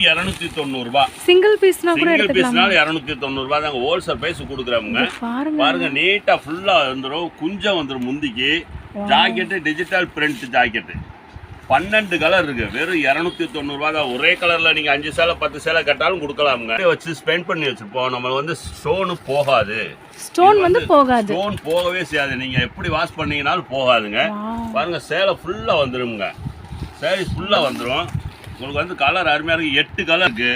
290 single பீஸ்னா கூட single பீஸ்னால 290 தாங்க wholesale price கொடுக்குறாங்க. பாருங்க நீட்டா ஃபுல்லா வந்துரும். குஞ்சம் வந்துரும். முந்திக்கு jacket digital print jacket 12 colour இருக்கு. வெறும் 290 தான். ஒரே கலர்ல நீங்க 5 சேலை 10 சேலை கட்டாலும் கொடுக்கலாமுங்க. வச்சு ஸ்பெண்ட் பண்ணி வச்சிருப்போம். நம்ம வந்து ஸ்டோன் போகாது. ஸ்டோன் வந்து போகாது. ஸ்டோன் போகவே செய்யாது. நீங்க எப்படி வாஷ் பண்ணீங்கனாலும் போகாதுங்க. பாருங்க சேலை ஃபுல்லா வந்துருங்க. சாரீஸ் ஃபுல்லா வந்துரும். உங்களுக்கு வந்து கலர் அருமையா இருக்கு. 8 கலர் இருக்கு.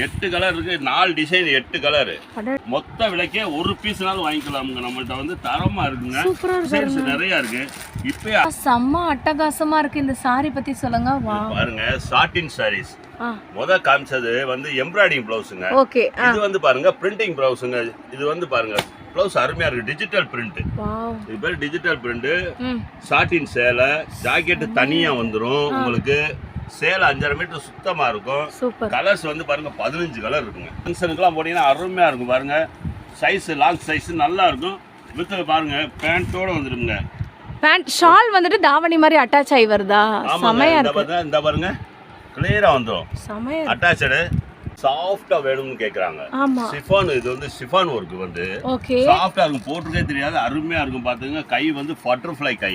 8 கலர் இருக்கு. 4 டிசைன் 8 கலர். மொத்த விலைக்கே ஒரு பீஸ்னாலும் வாங்கிக்கலாமுங்க. நம்மள்ட்ட வந்து தரமா இருக்குங்க. டிசைன்ஸ் நிறைய இருக்கு. இப்போ செம்ம அட்டகாசமா இருக்கு. இந்த சாரி பத்தி சொல்லுங்க. பாருங்க சாட்டின் சாரீஸ். முத காமிச்சது வந்து எம்ப்ராய்டிங் பிளவுஸுங்க. ஓகே. இது வந்து பாருங்க பிரிண்டிங் பிளவுஸுங்க. இது வந்து பாருங்க பிளவுஸ் அருமையா இருக்கு. Digital print. இது பேர் டிஜிட்டல் பிரிண்ட். சாட்டின் சேலை ஜாக்கெட் தனியா வந்துரும். உங்களுக்கு சேலை 5.5 மீட்டர் சுத்தமா இருக்கும். கலர்ஸ் வந்து பாருங்க 15 கலர் இருக்குங்க. ஃபங்க்ஷனுக்குலாம் போட்டீங்கன்னா அருமையா இருக்கும். பாருங்க சைஸ் லாங் சைஸ் நல்லா இருக்கும். வித் பாருங்க பேண்டோட வந்துருங்க. பேண்ட் ஷால் வந்துட்டு தாவணி மாதிரி அட்டாச் ஆகி வருதா? செமையா இருக்கு. இந்த பாருங்க கிளியரா வந்துரும். செமையா அட்டாச்டு சாஃப்ட்டா வேணும்னு கேக்குறாங்க. சிஃபான். இது வந்து சிஃபான் ஒர்க் வந்து சாஃப்ட்டா இருக்கும். போட்டுக்கே தெரியாது. அருமையா இருக்கும். பாத்துங்க கை வந்து பட்டர்ஃப்ளை கை.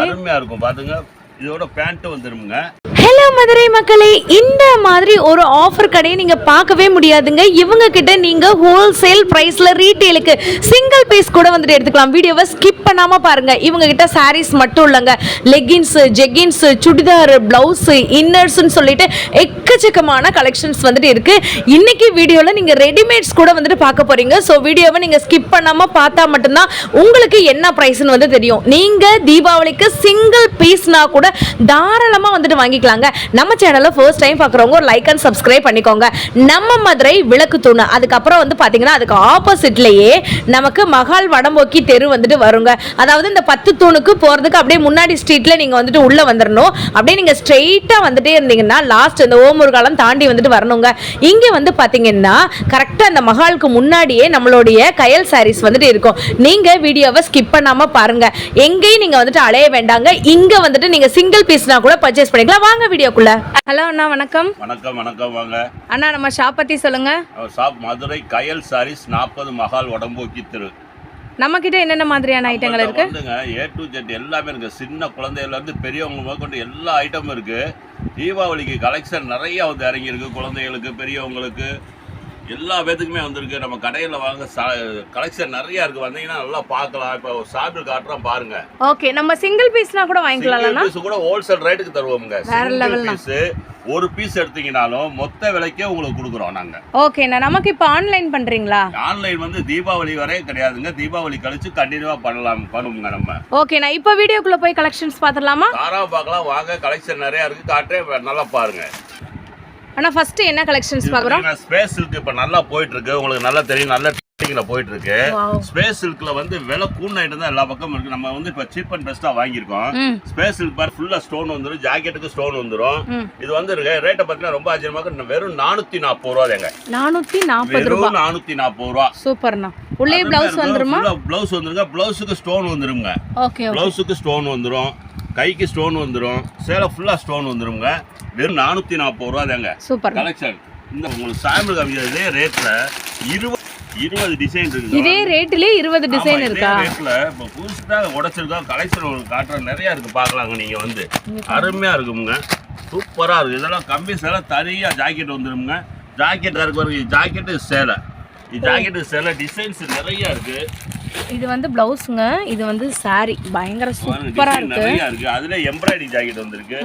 அருமையா இருக்கும். பாத்துங்க இதோட பேண்ட் வந்துருங்க. ஹலோ மதுரை மக்களே, இந்த மாதிரி ஒரு ஆஃபர் கடையை நீங்க பார்க்கவே முடியாதுங்க. இவங்க கிட்ட நீங்க ஹோல்சேல் பிரைஸ்ல ரீட்டெயிலுக்கு சிங்கிள் பீஸ் கூட வந்துட்டு எடுத்துக்கலாம். வீடியோவை ஸ்கிப் பண்ணாம பாருங்க. இவங்க கிட்ட சாரீஸ் மட்டும் இல்லைங்க, லெகின்ஸ், ஜெகின்ஸ், சுடிதார், பிளவுஸ், இன்னர்ஸ்ன்னு சொல்லிட்டு எக்கச்சக்கமான கலெக்ஷன்ஸ் வந்துட்டு இருக்கு. இன்னைக்கு வீடியோல நீங்க ரெடிமேட்ஸ் கூட வந்துட்டு பார்க்க போறீங்க. ஸோ வீடியோவை நீங்க ஸ்கிப் பண்ணாம பார்த்தா மட்டும்தான் உங்களுக்கு என்ன பிரைஸ்ன்னு வந்து தெரியும். நீங்க தீபாவளிக்கு சிங்கிள் பீஸ்னா கூட தாராளமா வந்துட்டு வாங்கிக்கலாம். நம்ம சேனலை ஃபர்ஸ்ட் டைம் பார்க்குறவங்க ஒரு லைக் அண்ட் சப்ஸ்கிரைப் பண்ணிக்கோங்க. நம்ம மதுரை விளக்கு தூணு. அதுக்கப்புறம் வந்து பார்த்தீங்கன்னா அதுக்கு ஆப்போசிட்லேயே நமக்கு மகால் வடம்போக்கி தெரு வந்துட்டு வருங்க. அதாவது இந்த 10 தூணுக்கு போகிறதுக்கு அப்படியே முன்னாடி ஸ்ட்ரீட்டில் நீங்கள் வந்துட்டு உள்ளே வந்துடணும். அப்படியே நீங்கள் ஸ்ட்ரெயிட்டாக வந்துட்டே இருந்தீங்கன்னா லாஸ்ட் இந்த ஓமுருகாலம் தாண்டி வந்துட்டு வரணுங்க. இங்கே வந்து பார்த்தீங்கன்னா கரெக்டாக அந்த மகாலுக்கு முன்னாடியே நம்மளுடைய கயல் சாரீஸ் வந்துட்டு இருக்கும். நீங்கள் வீடியோவை ஸ்கிப் பண்ணாமல் பாருங்க. எங்கேயும் நீங்கள் வந்துட்டு அலைய வேண்டாங்க. இங்கே வந்துட்டு நீங்கள் சிங்கிள் பீஸ்னா கூட பர்ச்சேஸ் பண்ணிக்கலாம். வாங்க வீடியோக்குள்ள. ஹலோ அண்ணா, வணக்கம். வணக்கம். வணக்கம். வாங்க அண்ணா, நம்ம ஷாப் பத்தி சொல்லுங்க. ஷாப் மதுரை கயல் சாரீஸ் 40 மகால் வடம்போக்கி தெரு. நம்ம கிட்ட என்னென்ன மாதிரியான ஐட்டங்கள் இருக்கு? A to Z எல்லாமே இருக்கு. சின்ன குழந்தையில இருந்து பெரியவங்க முதற்கொண்டு எல்லா ஐட்டமும் இருக்கு. தீபாவளிக்கு கலெக்ஷன் நிறைய வந்து இறங்கி இருக்கு. குழந்தைகளுக்கு பெரியவங்களுக்கு எல்லா பேத்துக்குமே வந்திருக்கு. நம்ம கடையில் வாங்க கலெக்ஷன் நிறைய இருக்கு. வந்தீங்கன்னா நல்லா பார்க்கலாம். இப்போ சாம்பிள் காட்டுறோம் பாருங்க. ஓகே, நம்ம சிங்கிள் பீஸ்னா கூட வாங்கிக்கலாம். சிங்கிள் பீஸ் கூட ஹோல்சேல் ரேட்டுக்கு தருவோம்ங்க. சிங்கிள் பீஸ் ஒரு பீஸ் எடுத்தீங்கனாலும் மொத்த விலைக்கே உங்களுக்கு கொடுக்குறோம் நாங்க. ஓகேண்ணா, நமக்கு இப்போ ஆன்லைன் பண்றீங்களா? ஆன்லைன் வந்து தீபாவளி வரை கிடையாதுங்க. தீபாவளி கழிச்சு கண்டினியூவா பண்ணுவோங்க நம்ம. ஓகேண்ணா, இப்போ வீடியோக்குள்ள போய் கலெக்ஷன்ஸ் பார்த்துடலாமா? தாராளமா பார்க்கலாம். வாங்க, கலெக்ஷன் நிறைய இருக்கு. காட்டுறேன், நல்லா பாருங்க. ஆனா ஃபர்ஸ்ட் என்ன கலெக்ஷன்ஸ் பார்க்குறோம்? ஸ்பேஸ் சில்க் இப்போ நல்லா போயிட்டு இருக்கு. உங்களுக்கு நல்லா தெரியும். நல்ல ட்ரெண்டிங்ல போயிட்டு இருக்கு. ஸ்பேஸ் சில்க்ல வந்து விலை கூண்டாயிட்டு தான் எல்லா பக்கமும் இருக்கு. நம்ம வந்து இப்போ சீப் அண்ட் பெஸ்டா வாங்கியிருக்கோம். ஸ்பேஸ் சில்க் பார் ஃபுல்லா ஸ்டோன் வந்துரும். ஜாக்கெட்டுக்கு ஸ்டோன் வந்துரும். இது வந்து ரேட்டை பார்த்தீங்கன்னா ரொம்ப ஆச்சரியமா இருக்கு. வெறும் 440 ரூபா தாங்க. 440 ரூபாய். 440 ரூபா. சூப்பர்ண்ணா. உள்ளே பிளவுஸ் வந்துருமா? பிளவுஸ் வந்துருங்க. பிளவுஸுக்கு ஸ்டோன் வந்துருங்க. ஓகே. பிளவுஸுக்கு ஸ்டோன் வந்துரும். கைக்கு ஸ்டோன் வந்துரும். சேலை ஃபுல்லா ஸ்டோன் வந்துருங்க. வெறும் 440 ரூபா தாங்க. Super collection. இந்த உங்களுக்கு சாம்பிள் காமிக்கிற இதே ரேட்ல 20 டிசைன் இருக்கு. இதே ரேட்ல 20 டிசைன் இருக்கா? ரேட்ல இப்போ புதுசா உடைச்சிருக்கா கலெக்ஷன் உங்களுக்கு காட்டுற நிறைய இருக்கு. பார்க்கலாங்க. நீங்க வந்து அருமையா இருக்குங்க. சூப்பரா இருக்கு. இதெல்லாம் கம்பி சேலை தனியா ஜாக்கெட் வந்துருங்க. ஜாக்கெட் இருக்கு. ஜாக்கெட்டு சேலை. ஜாக்கெட்டு சேலை டிசைன்ஸ் நிறைய இருக்கு. இது வந்து பிளவுஸ்ங்க. இது வந்து சாரி பயங்கர சூப்பரா இருக்கு. நிறைய இருக்கு. அதுல எம்ப்ராய்டிங் ஜாக்கெட் வந்திருக்கு.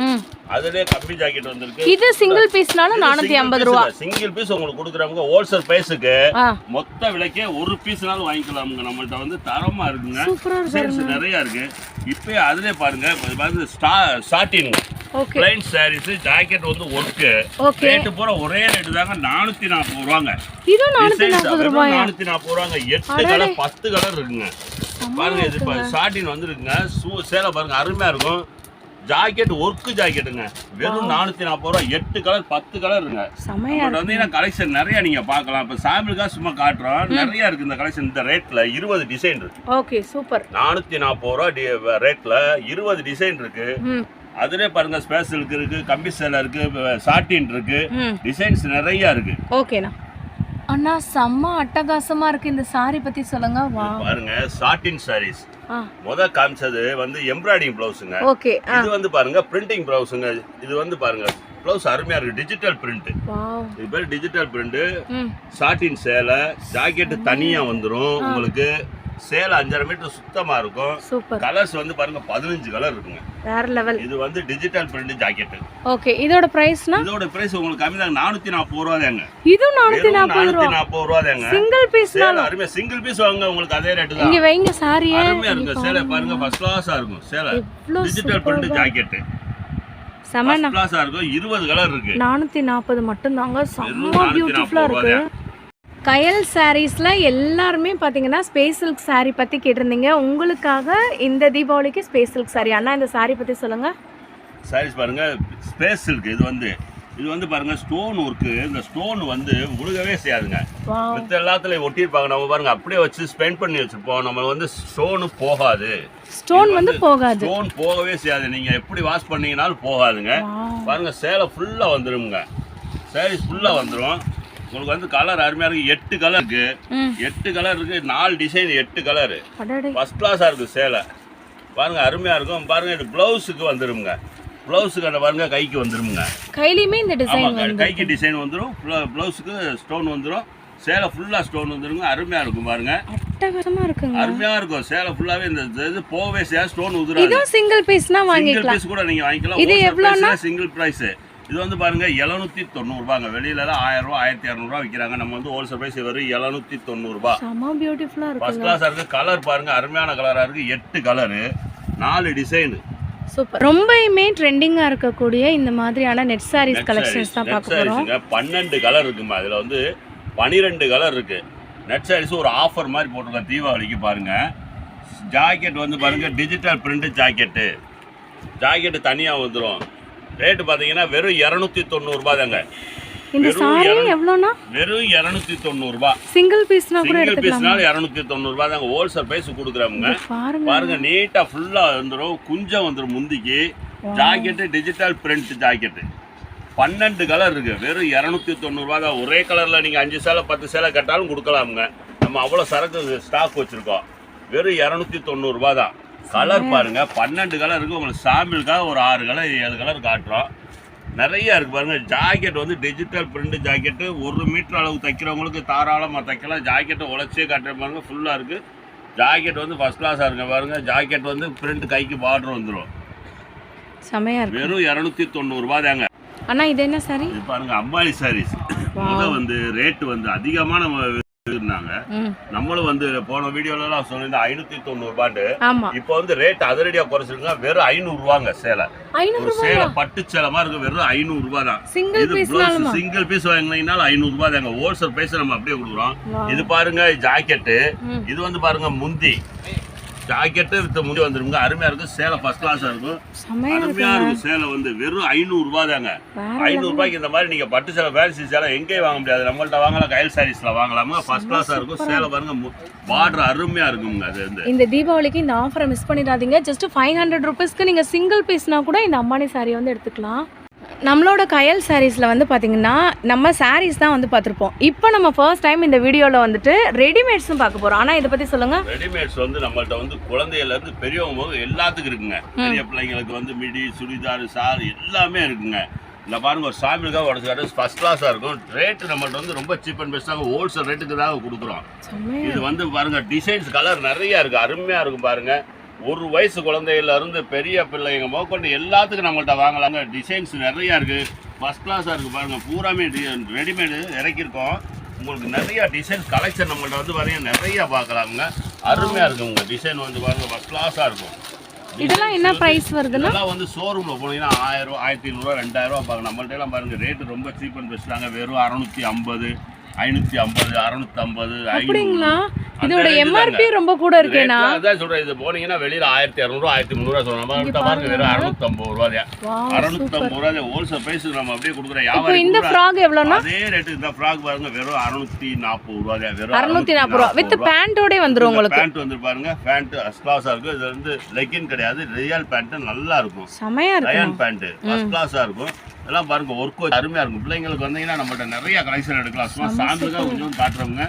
அதுல கம்பி ஜாக்கெட் வந்திருக்கு. இது சிங்கிள் பீஸ்னால 450 ரூபாய். சிங்கிள் பீஸ் உங்களுக்கு கொடுக்குறாங்க ஹோல்சேல் பிரைஸ்க்கு. மொத்த விலைக்கே ஒரு பீஸ்னாலும் வாங்கிக்கலாம்ங்க. நம்மள்ட்ட வந்து தரமா இருக்குங்க. டிசைன்ஸ் நிறைய இருக்கு. இப்போ அதுலயே பாருங்க. இது சாட்டின் பிளைன் சாரீஸ். ஜாக்கெட் வந்து ஒர்க்கு. ரேட் பூரா ஒரே ரேட் தாங்க. 440 ரூபாங்க. இது 440 ரூபாய். 440 ரூபாங்க. 8 கலர் 10 கலர் இருக்குங்க. பாருங்க. இது இப்போ சாட்டின் வந்துருக்குங்க. சேலை பாருங்க அருமையா இருக்கும். ஜாக்கெட் ஒர்க்கு ஜாக்கெட்டுங்க. வெறும் 440 ரூபா. 8 கலர் 10 கலர் இருக்குங்க. வந்தீங்கன்னா கலெக்ஷன் நிறைய நீங்க பார்க்கலாம். இப்போ சாம்பிளுக்காக சும்மா காட்டுறோம். நிறைய இருக்கு இந்த கலெக்ஷன். இந்த ரேட்ல 20 டிசைன் இருக்கு. Okay, super. 440 ரூபா ரேட்ல 20 டிசைன் இருக்கு. அதுலயே பாருங்க ஸ்பேஸ் இருக்கு, கம்பி சேலை இருக்கு, சாட்டின் இருக்கு, டிசைன்ஸ் நிறைய இருக்கு. ஓகேண்ணா. அண்ணா செம்ம அட்டகாசமா இருக்கு. இந்த சாரி பத்தி சொல்லுங்க. பாருங்க சாட்டின் சாரீஸ். முத காமிச்சது வந்து எம்ப்ராய்டிங் பிளவுஸுங்க. ஓகே. இது வந்து பாருங்க பிரிண்டிங் பிளவுஸுங்க. இது வந்து பாருங்க பிளவுஸ் அருமையா இருக்கு, டிஜிட்டல் பிரிண்ட். இது பேர் டிஜிட்டல் பிரிண்ட். சாட்டின் சேலை, ஜாக்கெட் தனியா வந்துரும் உங்களுக்கு. சேலை 5.5 மீட்டர் சுத்தமா இருக்கும். கலர்ஸ் வந்து பாருங்க 15 கலர் இருக்குங்க. வேற லெவல். இது வந்து டிஜிட்டல் பிரிண்ட் ஜாக்கெட். ஓகே. இதோட பிரைஸ்னா? இதோட பிரைஸ் உங்களுக்கு கம்மி தான், 440 ரூபாய் தாங்க. இது 440 ரூபாய் தாங்க. சிங்கிள் பீஸ்னா அருமையா சிங்கிள் பீஸ் வாங்க உங்களுக்கு அதே ரேட் தான். இங்க வைங்க சாரியே. அருமையா இருக்கு சேலை பாருங்க, ஃபர்ஸ்ட் கிளாஸா இருக்கும் சேலை. டிஜிட்டல் பிரிண்ட் ஜாக்கெட் செமனா கிளாஸா இருக்கும். 20 கலர் இருக்கு. 440 மட்டும் தாங்க. செம்ம பியூட்டிஃபுல்லா இருக்கு. கயல் சாரீஸ்ல எல்லாருமே பாத்தீங்கன்னா ஸ்பேஸ் சில்க் சாரி பத்தி கேட்டிருந்தீங்க. உங்களுக்காக இந்த தீபாவளிக்கு ஸ்பேஸ் சில்க் சாரி. அண்ணா இந்த சாரி பத்தி சொல்லுங்க. சாரீஸ் பாருங்க ஸ்பேஸ் சில்க். இது வந்து பாருங்க ஸ்டோன் ஒர்க்கு. இந்த ஸ்டோன் வந்து உருகவே செய்யாதுங்க. மத்த எல்லாத்துலயும் ஒட்டியிருப்பாங்க. நம்ம பாருங்க அப்படியே வச்சு ஸ்பெண்ட் பண்ணி வச்சிருப்போம். நம்ம வந்து ஸ்டோன் போகாது. ஸ்டோன் வந்து போகாது. ஸ்டோன் போகவே செய்யாது. நீங்க எப்படி வாஷ் பண்ணீங்கனாலும் போகாதுங்க. பாருங்க சேலை ஃபுல்லா வந்துருங்க. சாரீஸ் ஃபுல்லா வந்துரும். உங்களுக்கு வந்து கலர் அருமையா இருக்கு. 8 கலர் இருக்கு. 8 கலர் இருக்கு. 4 டிசைன், 8 கலர். ஃபர்ஸ்ட் கிளாஸா இருக்கு சேலை. பாருங்க அருமையா இருக்கும். பாருங்க இது பிளவுஸுக்கு வந்துருங்க. பிளவுஸுக்கு அந்த பாருங்க கைக்கு வந்துருங்க. கையிலயுமே இந்த டிசைன் வந்து கைக்கு டிசைன் வந்துரும். பிளவுஸுக்கு ஸ்டோன் வந்துரும். சேலை ஃபுல்லா ஸ்டோன் வந்துருங்க. அருமையா இருக்கும் பாருங்க. அட்டகாசமா இருக்குங்க. அருமையா இருக்கும். சேலை ஃபுல்லாவே இந்த இது போவே செய்யாது. ஸ்டோன் உதுறாது. இது சிங்கிள் பீஸ்னா வாங்கிக்கலாம். சிங்கிள் பீஸ் கூட நீங்க வாங்கிக்கலாம். இது எவ்வளவுனா? Single price. இது வந்து பாருங்க 790 ரூபாங்க. வெளியில 1000 ரூபாய் 1200 ரூபாய் விற்கிறாங்க. நம்ம வந்து ஹோல்சேல் பிரைஸ் வெறும் 790 ரூபாய். செம பியூட்டிஃபுல்லா இருக்கு. ஃபர்ஸ்ட் கிளாஸா இருக்கு. கலர் பாருங்க அருமையான கலரா இருக்கு. 8 கலர், 4 டிசைன். சூப்பர். ரொம்பவே ட்ரெண்டிங்கா இருக்கக்கூடிய இந்த மாதிரியான நெட் சாரீஸ் கலெக்ஷன்ஸ் தான் பார்க்க போறோம். 12 கலர் இருக்குமா. இதுல வந்து 12 கலர் இருக்கு. நெட் சாரீஸ் ஒரு ஆஃபர் மாதிரி போட்டுருக்கோம் தீபாவளிக்கு. பாருங்க ஜாக்கெட் வந்து பாருங்க டிஜிட்டல் பிரிண்ட் ஜாக்கெட் தனியா வந்துரும். ரேட் பாத்தீங்கன்னா வெறும் 290 ரூபாய் தாங்க. இந்த சாரி எவ்வளவுனா? வெறும் 290 ரூபாய். சிங்கிள் பீஸ்னா கூட எடுத்துக்கலாம். சிங்கிள் பீஸ்னால 290 ரூபாய் தாங்க. ஹோல்சேல் பிரைஸ் கொடுக்குறாங்க. பாருங்க நீட்டா ஃபுல்லா வந்துரும். குஞ்சம் வந்துரும் முந்திக்கு. Jacket digital print jacket 12 colour இருக்கு. வெறும் 290 ரூபாய் தான். ஒரே கலர்ல நீங்க 5 சேலை 10 சேலை கட்டாலும் கொடுக்கலாமுங்க. நம்ம அவ்வளவு சரக்கு ஸ்டாக் வச்சிருக்கோம். வெறும் 290 ரூபாய் தான். கலர் பாருங்க 12 கலர் இருக்கு. உங்களுக்கு சாம்பிளுக்காக ஒரு 6 கலர் 7 கலர் காட்டுறோம். நிறைய இருக்கு பாருங்க. ஜாக்கெட் வந்து டிஜிட்டல் பிரிண்ட் ஜாக்கெட் 1 மீட்டர் அளவு தைக்கிறவங்களுக்கு தாராளமாக தைக்கலாம். ஜாக்கெட்டை உழைச்சே காட்டுற பாருங்க. ஃபுல்லா இருக்கு. ஜாக்கெட் வந்து ஃபர்ஸ்ட் கிளாஸா இருக்கு பாருங்க. ஜாக்கெட் வந்து பிரிண்ட் கைக்கு பார்டர் வந்துடும். செமையா இருக்கு. வெறும் 290 ரூபாய் தாங்க. அண்ணா இது என்ன சாரி? இது பாருங்க அம்பானி சாரீஸ். வந்து ரேட் வந்து அதிகமான இருந்தாங்க. நம்மளும் வந்து போன வீடியோல எல்லாம் சொல்லிருந்தா 590 ரூபாய். இப்போ வந்து ரேட் அதிரடியா குறைச்சிருங்க. வெறும் 500 ரூபாங்க சேலை. ஒரு சேலை பட்டு சேலை மாதிரி இருக்கு. வெறும் 500 ரூபாய் தான். சிங்கிள் பீஸ் வாங்கினீங்கனால 500 ரூபாய் தாங்க. ஹோல்சேல் பிரைஸ் நம்ம அப்படியே கொடுக்குறோம். இது பாருங்க ஜாக்கெட். இது வந்து பாருங்க முந்தி. ஜாக்கெட் வித் முந்தி வந்துருங்க. அருமையா இருக்கு. சேலை ஃபர்ஸ்ட் கிளாஸா இருக்கும். அருமையா இருக்கும். சேலை வந்து வெறும் 500 ரூபாய் தாங்க. 500 ரூபாய்க்கு இந்த மாதிரி நீங்க பட்டு சேலை ஃபேன்சி சேலை எங்கேயும் வாங்க முடியாது. நம்மள்ட்ட வாங்கலாம். கயல் சாரீஸ்ல வாங்கலாமா. ஃபர்ஸ்ட் கிளாஸா இருக்கும். சேலை பாருங்க பார்டர் அருமையா இருக்குங்க. அது வந்து இந்த தீபாவளிக்கு இந்த ஆஃபரை மிஸ் பண்ணிடாதீங்க. ஜஸ்ட் 500 ருபீஸ்க்கு நீங்க சிங்கிள் பீஸ்னா கூட இந்த அம்பானி சாரி வந்து எடுத்துக்கலாம். நம்மளோட கயல் சாரீஸில் வந்து பார்த்திங்கன்னா நம்ம சாரீஸ் தான் வந்து பார்த்துருப்போம். இப்போ நம்ம ஃபர்ஸ்ட் டைம் இந்த வீடியோவில் வந்துட்டு ரெடிமேட்ஸும் பார்க்க போகிறோம். ஆனால் இதை பற்றி சொல்லுங்கள். ரெடிமேட்ஸ் வந்து நம்மள்ட்ட வந்து குழந்தையிலேருந்து பெரியவங்க எல்லாத்துக்கும் இருக்குங்க. பெரிய பிள்ளைங்களுக்கு வந்து மிடி சுடிதார் சார் எல்லாமே இருக்குங்க. இந்த பாருங்க ஒரு சாமிலுக்காக உடச்சி ஃபர்ஸ்ட் கிளாஸாக இருக்கும். ரேட்டு நம்மள்ட்ட வந்து ரொம்ப சீப் அண்ட் பெஸ்ட்டாக ஹோல்சேல் ரேட்டுக்கு தான் கொடுக்குறோம். இது வந்து பாருங்க டிசைன்ஸ் கலர் நிறையா இருக்குது. அருமையாக இருக்கும் பாருங்கள். 1 வயசு குழந்தையில இருந்து பெரிய பிள்ளைங்க முதற்கொண்டு எல்லாத்துக்கும் நம்மள்ட்ட வாங்கலாங்க. டிசைன்ஸ் நிறையா இருக்குது. ஃபர்ஸ்ட் கிளாஸாக இருக்குது பாருங்கள். பூராமே ரெடிமேடு இறக்கியிருக்கோம். உங்களுக்கு நிறையா டிசைன்ஸ் கலெக்ஷன் நம்மள்ட்ட வந்து பாருங்கள் நிறையா பார்க்கலாமுங்க. அருமையாக இருக்கும். உங்கள் டிசைன் வந்து பாருங்கள் ஃபர்ஸ்ட் கிளாஸாக இருக்கும். இதெல்லாம் என்ன பிரைஸ் வருதுன்னா? இதெல்லாம் வந்து ஷோரூமில் போனீங்கன்னா 1000 ரூபா 1500 ரூபா 2000 ரூபா பார்க்க. நம்மள்ட்ட எல்லாம் பாருங்கள் ரேட்டு ரொம்ப சீப் அண்ட் பெஸ்ட்டாங்க. வெறும் 650 550 650 அப்படிங்களா? இதோட எம்ஆர்பி ரொம்ப கூட இருக்கேனா? அதான் சொல்றேன், இது போனீங்கன்னா வெளியில 1200 1300 சொல்றோம். நம்ம பாருங்க வெறும் 650 ரூபாய். 650 ரூபாய் ஹோல்சேல் பிரைஸ் நம்ம அப்படியே கொடுக்குற வியாபாரி. இந்த ஃப்ராக் எவ்வளவுனா? அதே ரேட் இந்த ஃப்ராக் பாருங்க வெறும் 640 ரூபாய். வெறும் 640 ரூபாய் வித் பேண்டோட வந்துரும் உங்களுக்கு. பேண்ட் வந்து பாருங்க, பேண்ட் ஃபர்ஸ்ட் கிளாஸா இருக்கு. இது வந்து லெகின் கிடையாது, ரியல் பேண்ட் நல்லா இருக்கும். செமையா இருக்கு. ரயான் பேண்ட் ஃபர்ஸ்ட் கிளாஸா இருக்கும். இதெல்லாம் பாருங்க ஒர்க் அருமையா இருக்கும். பிள்ளைங்களுக்கு வந்தீங்கன்னா நம்மகிட்ட நிறைய கலெக்ஷன் எடுக்கலாம். சும்மா சாம்பிளுக்காக கொஞ்சம் காட்டுறவங்க.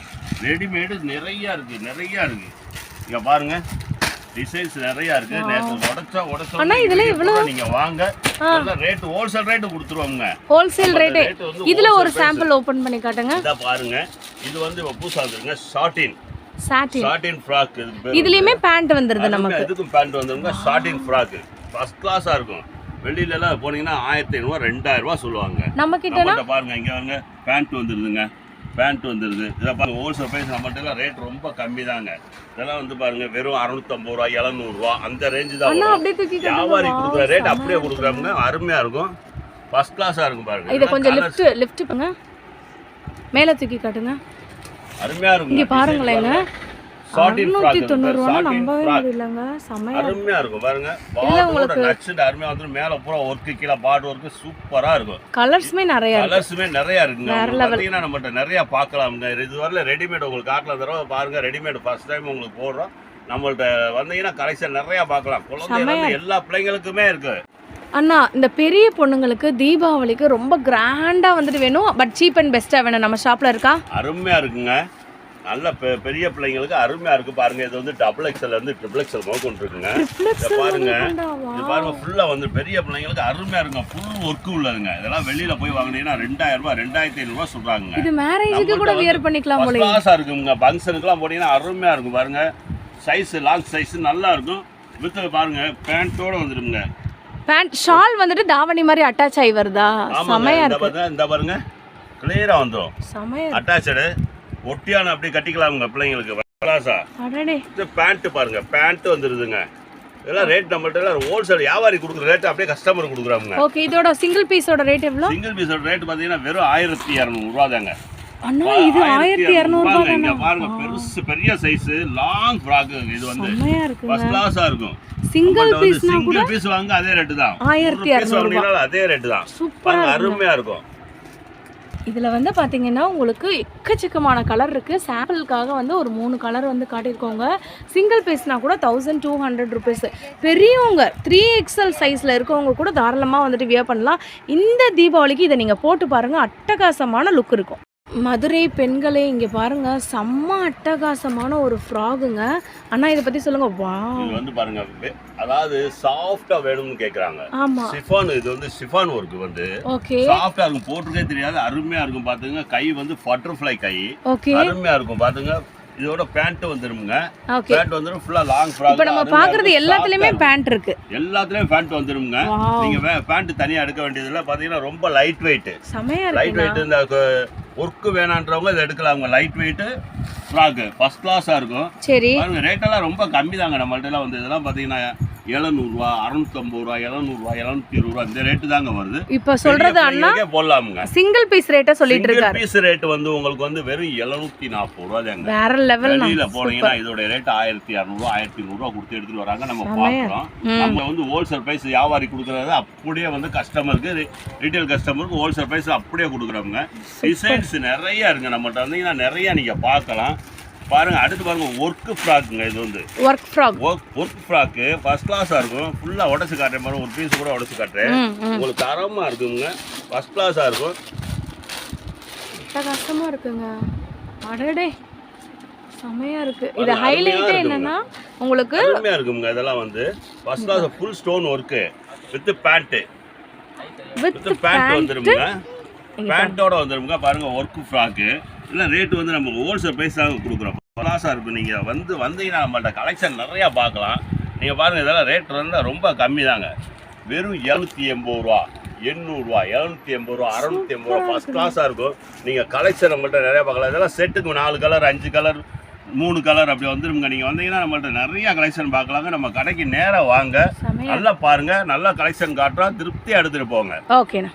ரெடிமேடு நிறைய இருக்கு. இங்க பாருங்க டிசைன்ஸ் நிறைய இருக்கு. நேத்து உடைச்சா அண்ணா இதுல இவ்வளவு நீங்க வாங்க. ரேட் ஹோல்சேல் ரேட் கொடுத்துருவாங்க. Wholesale rate. இதுல ஒரு சாம்பிள் ஓபன் பண்ணி காட்டுங்க. இத பாருங்க, இது வந்து புதுசா வந்துருங்க. சாட்டின் ஃப்ராக். இதுலயுமே பேண்ட் வந்துருது நமக்கு. இதுக்கும் பேண்ட் வந்துருங்க. சாட்டின் ஃப்ராக் ஃபர்ஸ்ட் கிளாஸா இருக்கும். வெளியில எல்லாம் போனீங்கன்னா 1500 2000 ரூபாய் சொல்லுவாங்க. நம்ம கிட்ட பாருங்க, இங்க பாருங்க பேண்ட் வந்துருதுங்க. இதை பாருங்க ஹோல்சேல் பிரைஸ் நம்மகிட்ட எல்லாம் ரேட் ரொம்ப கம்மி தாங்க. இதெல்லாம் வந்து பாருங்க வெறும் 650 ரூபாய் 700 ரூபாய் அந்த ரேஞ்சு தான். வியாபாரி கொடுக்குற ரேட் அப்படியே கொடுக்குறாங்க. அருமையா இருக்கும். ஃபர்ஸ்ட் கிளாஸா இருக்கும் பாருங்க. இத கொஞ்சம் லிஃப்ட் பண்ணுங்க, மேல தூக்கி காட்டுங்க. அருமையா இருக்கும். இங்க பாருங்களேங்க, சாட்டின் ஃப்ராக் 690 ரூபாய் நம்பவே முடியலங்க. செமையா அருமையா இருக்கும் பாருங்க. பாடோட நட்ஸ்ட் அருமையா வந்து மேல பூரா வர்க், கீழ பார்டர் வர்க் சூப்பரா இருக்கும். கலர்ஸ்மே நிறைய இருக்குங்க. பாத்தீங்கன்னா நம்மகிட்ட நிறைய பார்க்கலாம்ங்க. இதுவரையில ரெடிமேட் உங்களுக்கு காட்டல தடவை பாருங்க. ரெடிமேட் ஃபர்ஸ்ட் டைம் உங்களுக்கு போடுறோம். நம்மள்ட்ட வந்தீங்கன்னா கலெக்ஷன் நிறைய பார்க்கலாம். குழந்தைங்க எல்லா பிள்ளைங்களுக்குமே இருக்கு. அண்ணா இந்த பெரிய பொண்ணுங்களுக்கு தீபாவளிக்கு ரொம்ப கிராண்டா வந்துட்டு வேணும், பட் சீப் அண்ட் பெஸ்டா வேணும். நம்ம ஷாப்ல இருக்கா? அருமையா இருக்குங்க. நல்ல பெரிய பிள்ளைங்களுக்கு அருமையா இருக்கு பாருங்க. இது வந்து XXL இருந்து XXL கொண்டு இருக்குங்க. பாருங்க, இது பாருங்க ஃபுல்லா வந்து பெரிய பிள்ளைங்களுக்கு அருமையா இருக்குங்க. ஃபுல் ஒர்க் உள்ளதுங்க. இதெல்லாம் வெளியில போய் வாங்குனீங்கன்னா 2000 ரூபாய் 2500 ரூபாய் சொல்றாங்க. இது மேரேஜுக்கு கூட வியர் பண்ணிக்கலாம் போல. கிளாஸா இருக்குங்க. ஃபங்க்ஷனுக்குலாம் போனீங்கன்னா அருமையா இருக்கும் பாருங்க. சைஸ் லாங் சைஸ் நல்லா இருக்கும். வித் பாருங்க பேண்டோட வந்துருங்க. பேண்ட் ஷால் வந்துட்டு தாவணி மாதிரி அட்டாச் ஆகி வருதா? செமையா இருக்கு. இந்த பாருங்க கிளியரா வந்துரும். செமையா அட்டாச்சடு ஒட்டியான அப்படியே கட்டிக்கலாமுங்க பிள்ளைங்களுக்கு. இது பேண்ட் பாருங்க, பேண்ட் வந்துருதுங்க. இதெல்லாம் ரேட் நம்மள்ட்ட எல்லாம் ஹோல்சேல் வியாபாரி கொடுக்குற ரேட் அப்படியே கஸ்டமர் கொடுக்குறாங்க. ஓகே, இதோட சிங்கிள் பீஸோட ரேட் எவ்வளவு? சிங்கிள் பீஸோட ரேட் பாத்தீங்கன்னா வெறும் 1200 ரூபாய் தாங்க. அண்ணா இது 1200 ரூபாய் தாங்க. பாருங்க பெருசு பெரிய சைஸ் லாங் ஃப்ராக். இது வந்து செமையா இருக்கு. ஃபர்ஸ்ட் கிளாஸா இருக்கும். சிங்கிள் பீஸ்னா கூட சிங்கிள் பீஸ் வாங்க அதே ரேட் தான். 1200 ரூபாய் அதே ரேட் தான். சூப்பரா அருமையா இருக்கும். இதில் வந்து பார்த்தீங்கன்னா உங்களுக்கு எக்கச்சக்கமான கலர் இருக்குது. சாம்பிளுக்காக வந்து ஒரு 3 கலர் வந்து காட்டியிருக்கோங்க. சிங்கிள் பீஸ்னால் கூட 1200 ருபீஸ். பெரியவங்க 3XL சைஸில் இருக்கவங்க கூட தாராளமாக வந்துட்டு வியர் பண்ணலாம். இந்த தீபாவளிக்கு இதை நீங்கள் போட்டு பாருங்கள், அட்டகாசமான லுக் இருக்கும். மதுரை பெண்களே இங்கே பாருங்க, செம்ம அட்டகாசமான ஒரு ஃப்ராகுங்க. அண்ணா இதை பற்றி சொல்லுங்க. வா, இது வந்து பாருங்க, அதாவது சாஃப்டா வேணும்னு கேக்குறாங்க. ஆமா, சிஃபான். இது வந்து சிஃபான் ஒர்க் வந்து ஓகே, சாஃப்டா இருக்கும். போட்டுக்கே தெரியாது. அருமையா இருக்கும் பாத்துங்க. கை வந்து பட்டர்ஃப்ளை கை. ஓகே, அருமையா இருக்கும் பாத்துங்க. இதோட பேண்ட் வந்துருங்க. பேண்ட் வந்துரும் ஃபுல்லா லாங் ஃப்ராக். இப்போ நம்ம பாக்குறது எல்லாத்துலயுமே பேண்ட் இருக்கு. எல்லாத்துலயும் பேண்ட் வந்துருங்க. நீங்க பேண்ட் தனியா எடுக்க வேண்டியது இல்ல. பாத்தீங்கன்னா ரொம்ப லைட் வெயிட். செமையா இருக்கு. Light weight. இந்த ஒர்க் வேணான்றவங்க இதை எடுக்கலாங்க. லைட் வெயிட் ஃப்ராக் ஃபர்ஸ்ட் கிளாஸா இருக்கும். சரி பாருங்க, ரேட் எல்லாம் ரொம்ப கம்மி தாங்க நம்மள்ட்ட எல்லாம். வந்து இதெல்லாம் பாத்தீங்கன்னா 700 ரூபா 650 ரூபா 700 ரூபா 720 ரூபா இந்த ரேட் தாங்க வருது. இப்ப சொல்றது அண்ணா போடலாமுங்க. சிங்கிள் பீஸ் ரேட்டா சொல்லிட்டு இருக்காரு. சிங்கிள் பீஸ் ரேட் வந்து உங்களுக்கு வந்து வெறும் 740 ரூபா தாங்க. வேற லெவல். வெளியில போனீங்கன்னா இதோட ரேட் 1200 ரூபா 1300 ரூபா கொடுத்து எடுத்துட்டு வராங்க. நம்ம பாக்குறோம். நம்ம வந்து ஹோல்சேல் பிரைஸ் வியாபாரி கொடுக்கறது அப்படியே வந்து கஸ்டமருக்கு, ரீட்டைல் கஸ்டமருக்கு ஹோல்சேல் பிரைஸ் அப்படியே கொடுக்குறோங்க. டிசைன்ஸ் நிறைய இருக்கு நம்மகிட்ட. வந்தீங்கன்னா நிறைய நீங்க பார்க்கலாம். பாருங்க, அடுத்து பாருங்க ஒர்க் ஃப்ராக்குங்க. இது வந்து ஒர்க் ஃப்ராக் ஃபர்ஸ்ட் கிளாஸா இருக்கும். ஃபுல்லா உடைச்சு காட்டுறேன் பாருங்க. ஒரு பீஸ் கூட உடைச்சு காட்டுறேன். உங்களுக்கு தரமா இருக்குங்க. ஃபர்ஸ்ட் கிளாஸா இருக்கும். கஷ்டமா இருக்குங்க. அடடே செமையா இருக்கு. இது ஹைலைட் என்னன்னா உங்களுக்கு செமையா இருக்குங்க. இதெல்லாம் வந்து first class full stone work with band. With band வந்துருங்க. பேண்டோட வந்துருங்க. பாருங்க ஒர்க் ஃப்ராக். இல்லை ரேட்டு வந்து நம்ம ஹோல்சேல் ப்ரைஸ் தான் கொடுக்குறோம். கிளாஸாக இருக்கும். நீங்கள் வந்தீங்கன்னா நம்மள்ட்ட கலெக்ஷன் நிறையா பார்க்கலாம். நீங்கள் பாருங்கள், இதெல்லாம் ரேட் வந்து ரொம்ப கம்மி தாங்க. வெறும் 780 ரூபா 800 ரூபா 780 ரூபா 680 ரூபா ஃபர்ஸ்ட் கிளாஸாக இருக்கும். நீங்கள் கலெக்ஷன் நம்மள்ட்ட நிறையா பார்க்கலாம். இதெல்லாம் செட்டுக்கு 4 கலர் 5 கலர் 3 கலர் அப்படி வந்துருங்க. நீங்கள் வந்தீங்கன்னா நம்மள்ட்ட நிறையா கலெக்ஷன் பார்க்கலாங்க. நம்ம கடைக்கு நேராக வாங்க, நல்லா பாருங்கள், நல்லா கலெக்ஷன் காட்டுறோம், திருப்தியாக எடுத்துகிட்டு போங்க. ஓகேண்ணா.